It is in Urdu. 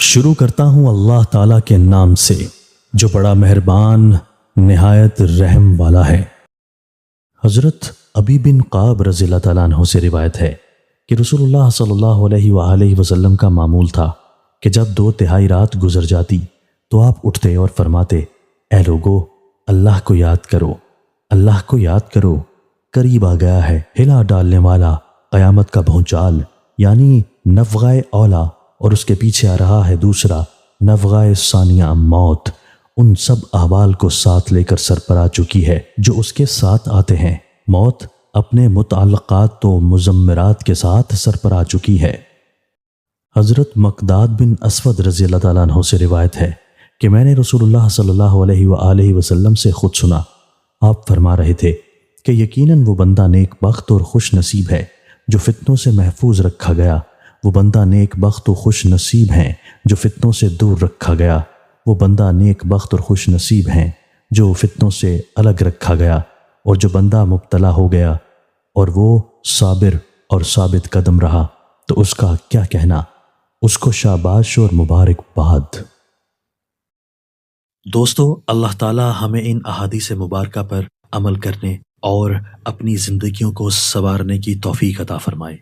شروع کرتا ہوں اللہ تعالیٰ کے نام سے جو بڑا مہربان نہایت رحم والا ہے۔ حضرت ابی بن قعب رضی اللہ تعالیٰ عنہ سے روایت ہے کہ رسول اللہ صلی اللہ علیہ وآلہ وسلم کا معمول تھا کہ جب 2/3 رات گزر جاتی تو آپ اٹھتے اور فرماتے، اے لوگو، اللہ کو یاد کرو، اللہ کو یاد کرو، قریب آ گیا ہے ہلا ڈالنے والا قیامت کا بھونچال، یعنی نفخہ اولا، اور اس کے پیچھے آ رہا ہے دوسرا نفخہ ثانیہ موت۔ ان سب احوال کو ساتھ لے کر سر پر آ چکی ہے جو اس کے ساتھ آتے ہیں۔ موت اپنے متعلقات و مضمرات کے ساتھ سر پر آ چکی ہے۔ حضرت مقداد بن اسود رضی اللہ تعالیٰ عنہ سے روایت ہے کہ میں نے رسول اللہ صلی اللہ علیہ وآلہ وسلم سے خود سنا، آپ فرما رہے تھے کہ یقیناً وہ بندہ نیک بخت اور خوش نصیب ہے جو فتنوں سے محفوظ رکھا گیا، وہ بندہ نیک بخت و خوش نصیب ہیں جو فتنوں سے دور رکھا گیا، وہ بندہ نیک بخت اور خوش نصیب ہیں جو فتنوں سے الگ رکھا گیا، اور جو بندہ مبتلا ہو گیا اور وہ صابر اور ثابت قدم رہا تو اس کا کیا کہنا، اس کو شاباش اور مبارکباد۔ دوستو، اللہ تعالی ہمیں ان احادیث مبارکہ پر عمل کرنے اور اپنی زندگیوں کو سنوارنے کی توفیق عطا فرمائے۔